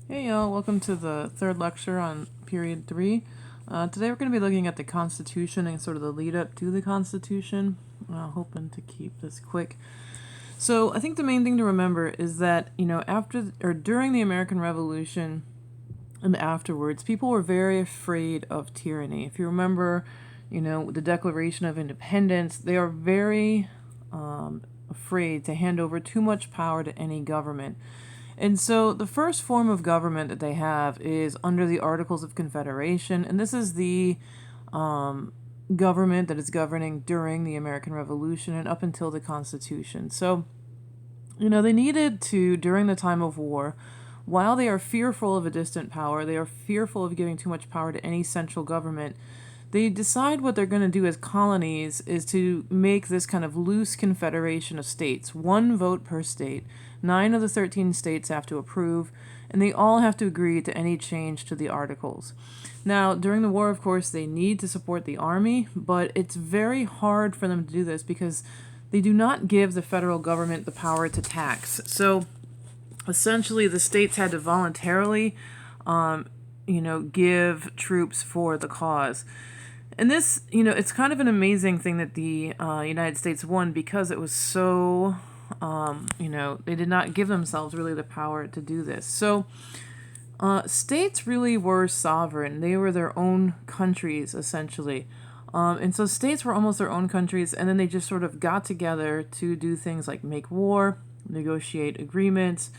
Hey y'all, welcome to the third lecture on period 3. Today we're going to be looking at the Constitution and sort of the lead up to the Constitution. Hoping to keep this quick. So I think the main thing to remember is that, after or during the American Revolution and afterwards, people were very afraid of tyranny. If you remember, the Declaration of Independence, they are very afraid to hand over too much power to any government. And so the first form of government that they have is under the Articles of Confederation, and this is the government that is governing during the American Revolution and up until the Constitution. So, they needed to, during the time of war, while they are fearful of a distant power, they are fearful of giving too much power to any central government, they decide what they're going to do as colonies is to make this kind of loose confederation of states, one vote per state. 9 of the 13 states have to approve, and they all have to agree to any change to the articles. Now, during the war, of course, they need to support the army, but it's very hard for them to do this because they do not give the federal government the power to tax. So, essentially, the states had to voluntarily, give troops for the cause. And this, it's kind of an amazing thing that the United States won because it was so, they did not give themselves really the power to do this. So states really were sovereign. They were their own countries, essentially. And so states were almost their own countries, and then they just sort of got together to do things like make war, negotiate agreements,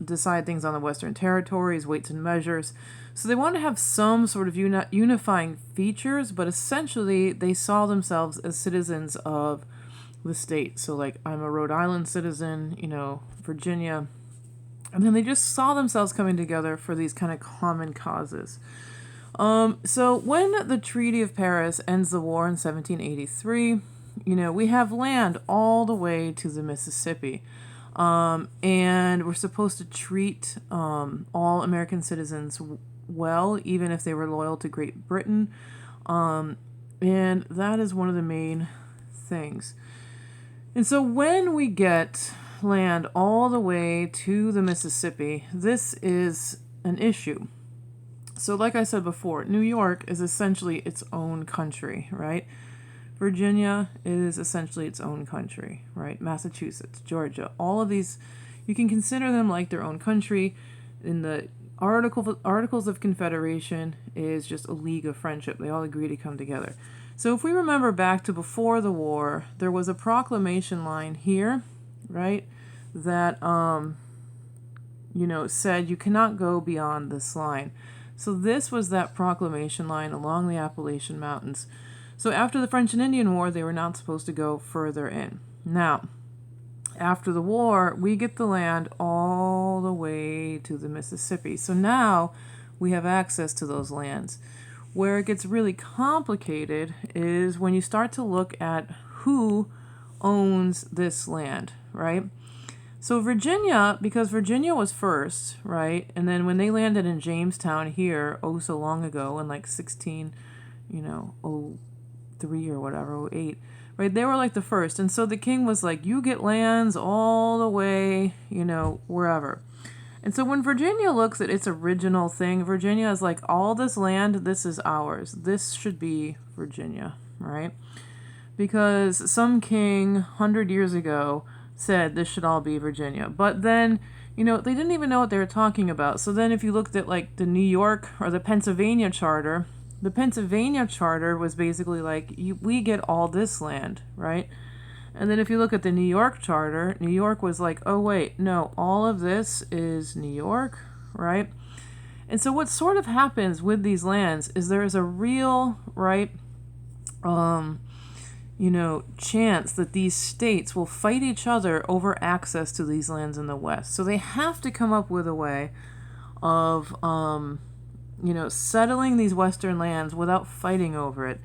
decide things on the Western territories, weights and measures. So they want to have some sort of unifying features, but essentially they saw themselves as citizens of the state. So like, I'm a Rhode Island citizen, Virginia. And then they just saw themselves coming together for these kind of common causes. So when the Treaty of Paris ends the war in 1783, we have land all the way to the Mississippi. And we're supposed to treat all American citizens well, even if they were loyal to Great Britain. And that is one of the main things. And so when we get land all the way to the Mississippi, this is an issue. So like I said before, New York is essentially its own country, right? Virginia is essentially its own country, right? Massachusetts, Georgia, all of these, you can consider them like their own country. In the Articles of Confederation is just a league of friendship. They all agree to come together. So if we remember back to before the war, there was a proclamation line here, right? That, said you cannot go beyond this line. So this was that proclamation line along the Appalachian Mountains. So after the French and Indian War, they were not supposed to go further in. Now, after the war, we get the land all the way to the Mississippi. So now we have access to those lands. Where it gets really complicated is when you start to look at who owns this land, right? So Virginia, because Virginia was first, right? And then when they landed in Jamestown here, oh so long ago, in like 1603 or whatever, 08, right? They were like the first. And so the king was like, you get lands all the way, wherever. And so when Virginia looks at its original thing, Virginia is like, all this land, this is ours. This should be Virginia, right? Because some king 100 years ago said this should all be Virginia. But then, they didn't even know what they were talking about. So then if you looked at like the New York or the Pennsylvania charter, the Pennsylvania charter was basically like, we get all this land, right? And then if you look at the New York charter, New York was like, oh wait, no, all of this is New York, right? And so what sort of happens with these lands is there is a real, right, chance that these states will fight each other over access to these lands in the West. So they have to come up with a way of, settling these Western lands without fighting over it.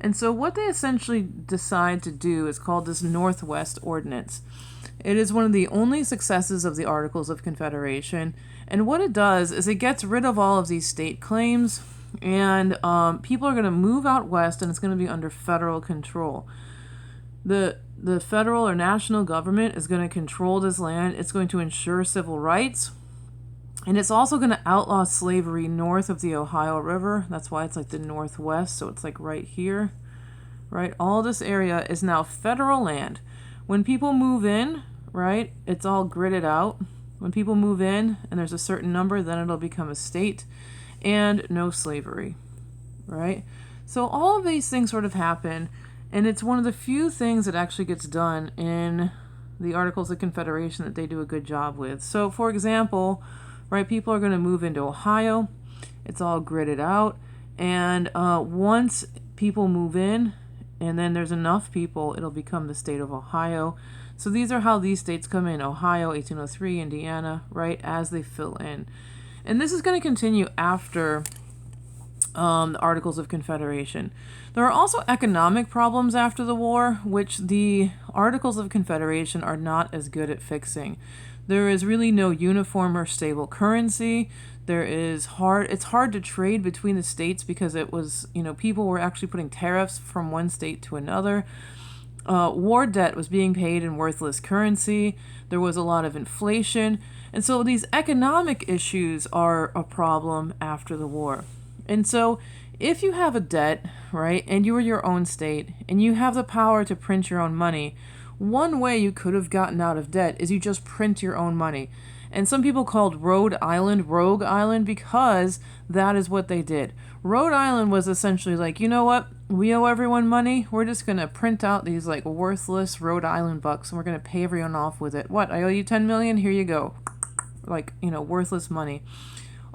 And so what they essentially decide to do is called this Northwest Ordinance. It is one of the only successes of the Articles of Confederation. And what it does is it gets rid of all of these state claims, and people are going to move out west, and it's going to be under federal control. The federal or national government is going to control this land. It's going to ensure civil rights. And it's also going to outlaw slavery north of the Ohio River. That's why it's like the Northwest. So it's like right here, right? All this area is now federal land. When people move in, right, it's all gridded out. When people move in and there's a certain number, then it'll become a state, and no slavery, right? So all of these things sort of happen, and it's one of the few things that actually gets done in the Articles of Confederation that they do a good job with. So, for example, right, people are going to move into Ohio. It's all gridded out, and once people move in, and then there's enough people, it'll become the state of Ohio. So these are how these states come in: Ohio, 1803, Indiana, right, as they fill in. And this is going to continue after the Articles of Confederation. There are also economic problems after the war, which the Articles of Confederation are not as good at fixing. There is really no uniform or stable currency. It's hard to trade between the states because it was, people were actually putting tariffs from one state to another. War debt was being paid in worthless currency. There was a lot of inflation. And so these economic issues are a problem after the war. And so if you have a debt, right, and you are your own state, and you have the power to print your own money, one way you could have gotten out of debt is you just print your own money. And some people called Rhode Island Rogue Island because that is what they did. Rhode Island was essentially like, you know what? We owe everyone money. We're just going to print out these like worthless Rhode Island bucks and we're going to pay everyone off with it. What? I owe you 10 million? Here you go. Like, worthless money.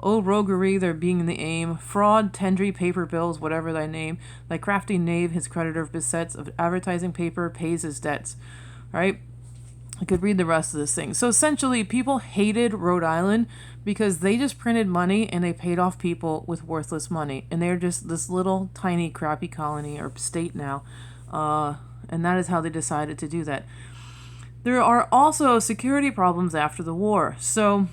Oh, roguery, there being the aim. Fraud, tendry, paper bills, whatever thy name. Thy crafty knave, his creditor besets of advertising paper, pays his debts. Right? I could read the rest of this thing. So essentially, people hated Rhode Island because they just printed money and they paid off people with worthless money. And they're just this little tiny crappy colony or state now. And that is how they decided to do that. There are also security problems after the war. So,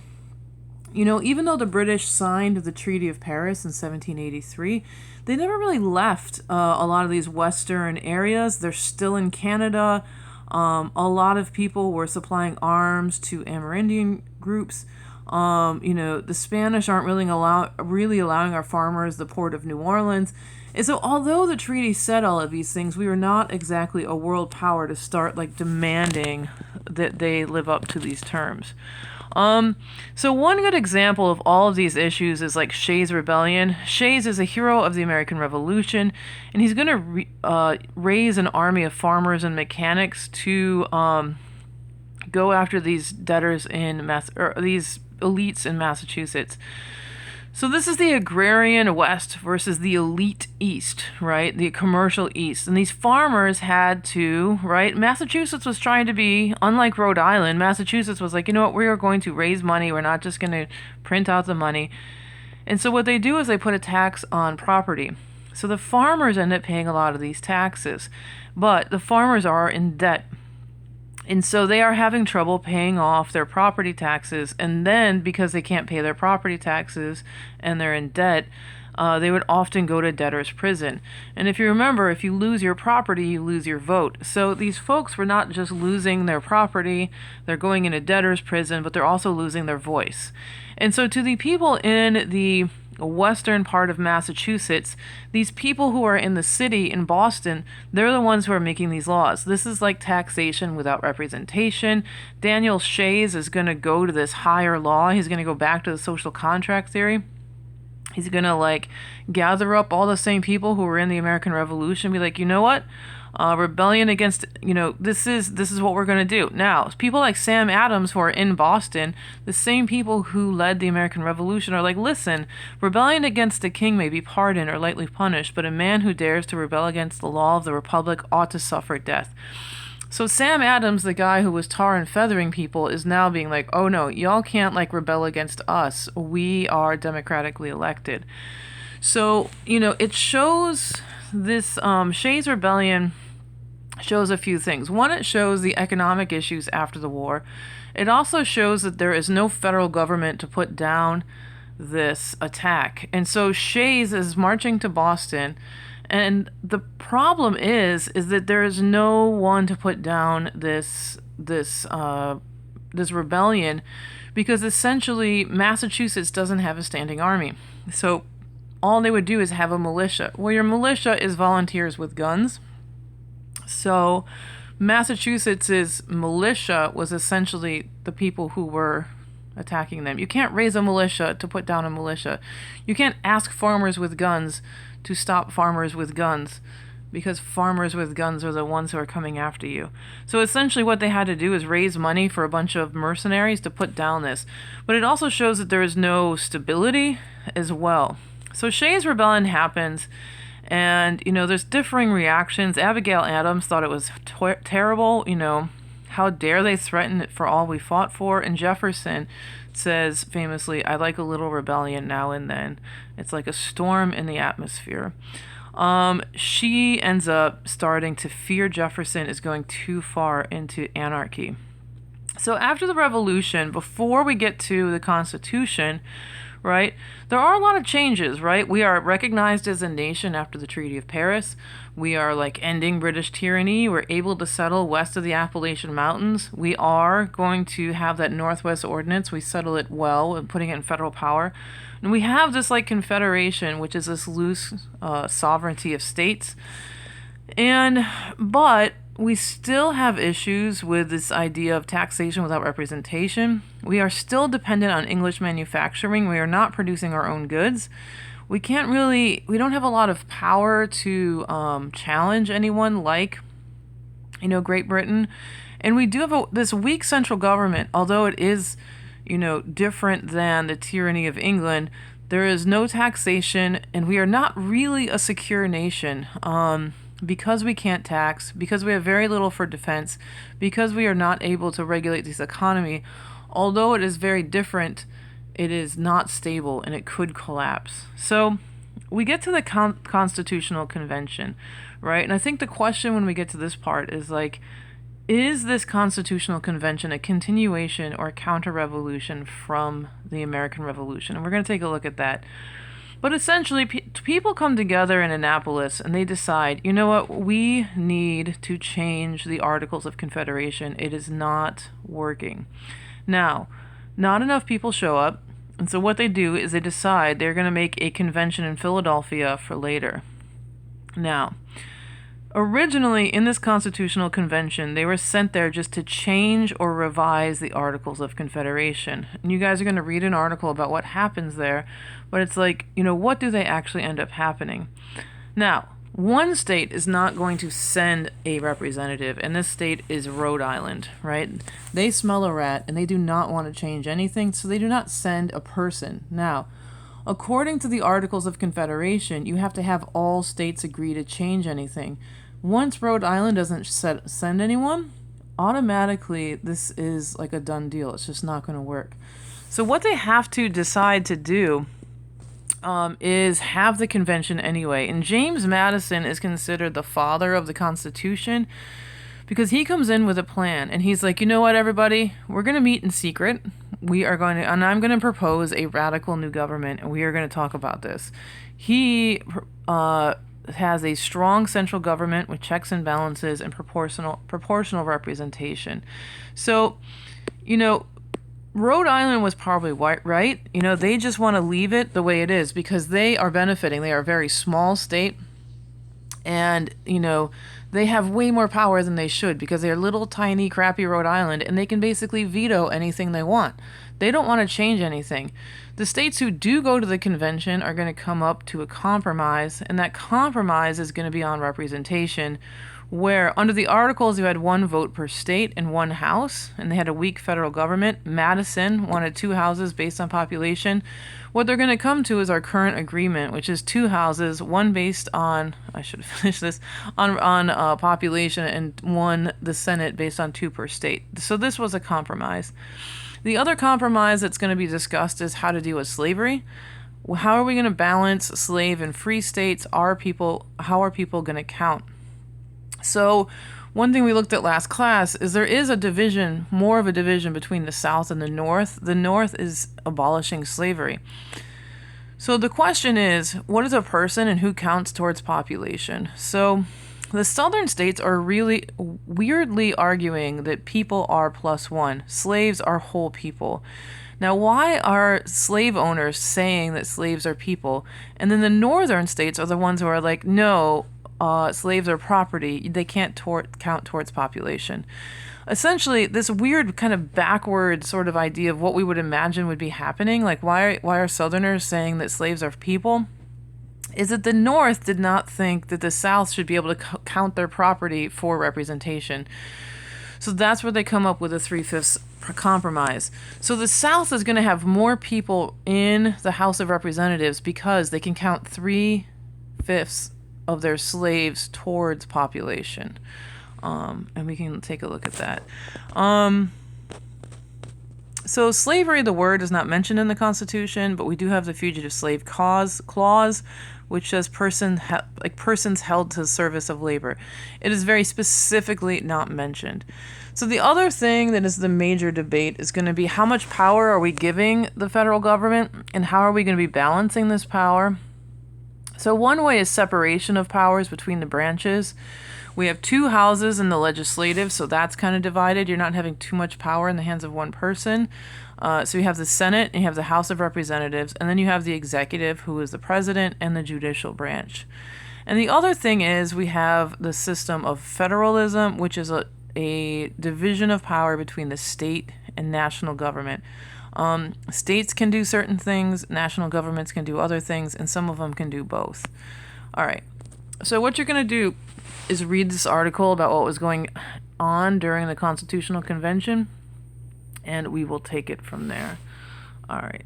even though the British signed the Treaty of Paris in 1783, they never really left a lot of these western areas. They're still in Canada. A lot of people were supplying arms to Amerindian groups. The Spanish aren't really allowing our farmers the port of New Orleans. And so although the treaty said all of these things, we were not exactly a world power to start demanding that they live up to these terms. So one good example of all of these issues is Shays Rebellion. Shays is a hero of the American Revolution, and he's going to raise an army of farmers and mechanics to go after these debtors these elites in Massachusetts. So this is the agrarian West versus the elite East, right? The commercial East. And these farmers had to, right? Massachusetts was trying to be, unlike Rhode Island, Massachusetts was like, you know what, we are going to raise money. We're not just going to print out the money. And so what they do is they put a tax on property. So the farmers end up paying a lot of these taxes. But the farmers are in debt. And so they are having trouble paying off their property taxes. And then because they can't pay their property taxes and they're in debt, they would often go to debtor's prison. And if you remember, if you lose your property, you lose your vote. So these folks were not just losing their property, they're going into debtor's prison, but they're also losing their voice. And so to the people in the western part of Massachusetts, these people who are in the city in Boston, they're the ones who are making these laws. This is like taxation without representation. Daniel Shays is going to go to this higher law. He's going to go back to the social contract theory. He's going to gather up all the same people who were in the American Revolution, be like, you know what? Rebellion against, this is what we're going to do. Now, people like Sam Adams who are in Boston, the same people who led the American Revolution are like, listen, rebellion against the king may be pardoned or lightly punished, but a man who dares to rebel against the law of the republic ought to suffer death. So Sam Adams, the guy who was tar and feathering people, is now being like, oh no, y'all can't rebel against us. We are democratically elected. So, it shows this, Shays Rebellion shows a few things. One, it shows the economic issues after the war. It also shows that there is no federal government to put down this attack. And so Shays is marching to Boston, and the problem is that there is no one to put down this rebellion, because essentially Massachusetts doesn't have a standing army. So all they would do is have a militia. Well, your militia is volunteers with guns. So Massachusetts's militia was essentially the people who were attacking them. You can't raise a militia to put down a militia. You can't ask farmers with guns to stop farmers with guns, because farmers with guns are the ones who are coming after you. So essentially what they had to do is raise money for a bunch of mercenaries to put down this. But it also shows that there is no stability as well. So Shays Rebellion happens, and, there's differing reactions. Abigail Adams thought it was terrible, how dare they threaten it for all we fought for? And Jefferson says famously, I like a little rebellion now and then. It's like a storm in the atmosphere. She ends up starting to fear Jefferson is going too far into anarchy. So after the Revolution, before we get to the Constitution, right, there are a lot of changes, right? We are recognized as a nation after the Treaty of Paris. We are ending British tyranny. We're able to settle west of the Appalachian Mountains. We are going to have that Northwest Ordinance. We settle it well and putting it in federal power. And we have this Confederation, which is this loose sovereignty of states. But we still have issues with this idea of taxation without representation. We are still dependent on English manufacturing. We are not producing our own goods. We don't have a lot of power to challenge anyone like, Great Britain. And we do have this weak central government, although it is, different than the tyranny of England. There is no taxation, and we are not really a secure nation. Because we can't tax, because we have very little for defense, because we are not able to regulate this economy, although it is very different, it is not stable and it could collapse. So we get to the Constitutional Convention, right? And I think the question when we get to this part is is this Constitutional Convention a continuation or a counter-revolution from the American Revolution? And we're going to take a look at that. But essentially, people come together in Annapolis and they decide, you know what, we need to change the Articles of Confederation. It is not working. Now, not enough people show up, and so what they do is they decide they're going to make a convention in Philadelphia for later. Now, originally in this Constitutional Convention, they were sent there just to change or revise the Articles of Confederation. And you guys are going to read an article about what happens there, but it's what do they actually end up happening? Now, one state is not going to send a representative, and this state is Rhode Island, right? They smell a rat, and they do not want to change anything, so they do not send a person. Now, according to the Articles of Confederation, you have to have all states agree to change anything. Once Rhode Island doesn't send anyone, automatically this is a done deal. It's just not going to work. So what they have to decide to do is have the convention anyway. And James Madison is considered the father of the Constitution because he comes in with a plan. And he's like, you know what, everybody? We're going to meet in secret. And I'm going to propose a radical new government, and we are going to talk about this. He has a strong central government with checks and balances and proportional representation. So, Rhode Island was probably right. They just want to leave it the way it is because they are benefiting. They are a very small state, and, they have way more power than they should because they're little, tiny, crappy Rhode Island, and they can basically veto anything they want. They don't want to change anything. The states who do go to the convention are going to come up to a compromise, and that compromise is going to be on representation, where under the Articles you had one vote per state and one house, and they had a weak federal government. Madison wanted 2 houses based on population. What they're going to come to is our current agreement, which is 2 houses, one based on, I should have finished this, on population, and one, the Senate, based on 2 per state. So this was a compromise. The other compromise that's going to be discussed is how to deal with slavery. How are we going to balance slave and free states? How are people going to count? So one thing we looked at last class is there is a division, more of a division between the South and the North. The North is abolishing slavery. So the question is, what is a person and who counts towards population? So the southern states are really weirdly arguing that people are plus one. Slaves are whole people. Now, why are slave owners saying that slaves are people? And then the northern states are the ones who are like, no, slaves are property. They can't count towards population. Essentially, this weird kind of backward sort of idea of what we would imagine would be happening, like why are Southerners saying that slaves are people, is that the North did not think that the South should be able to count their property for representation. So that's where they come up with a 3/5 compromise. So the South is going to have more people in the House of Representatives because they can count 3/5 of their slaves towards population. And we can take a look at that. So slavery, the word, is not mentioned in the Constitution, but we do have the Fugitive Slave Clause, which says persons held to service of labor. It is very specifically not mentioned. So the other thing that is the major debate is going to be how much power are we giving the federal government, and how are we going to be balancing this power? So one way is separation of powers between the branches. We have two houses in the legislative, so that's kind of divided. You're not having too much power in the hands of one person. So you have the Senate, and you have the House of Representatives, and then you have the executive, who is the president, and the judicial branch. And the other thing is we have the system of federalism, which is a division of power between the state and national government. States can do certain things, national governments can do other things, and some of them can do both. All right. So what you're going to do is read this article about what was going on during the Constitutional Convention, and we will take it from there. All right.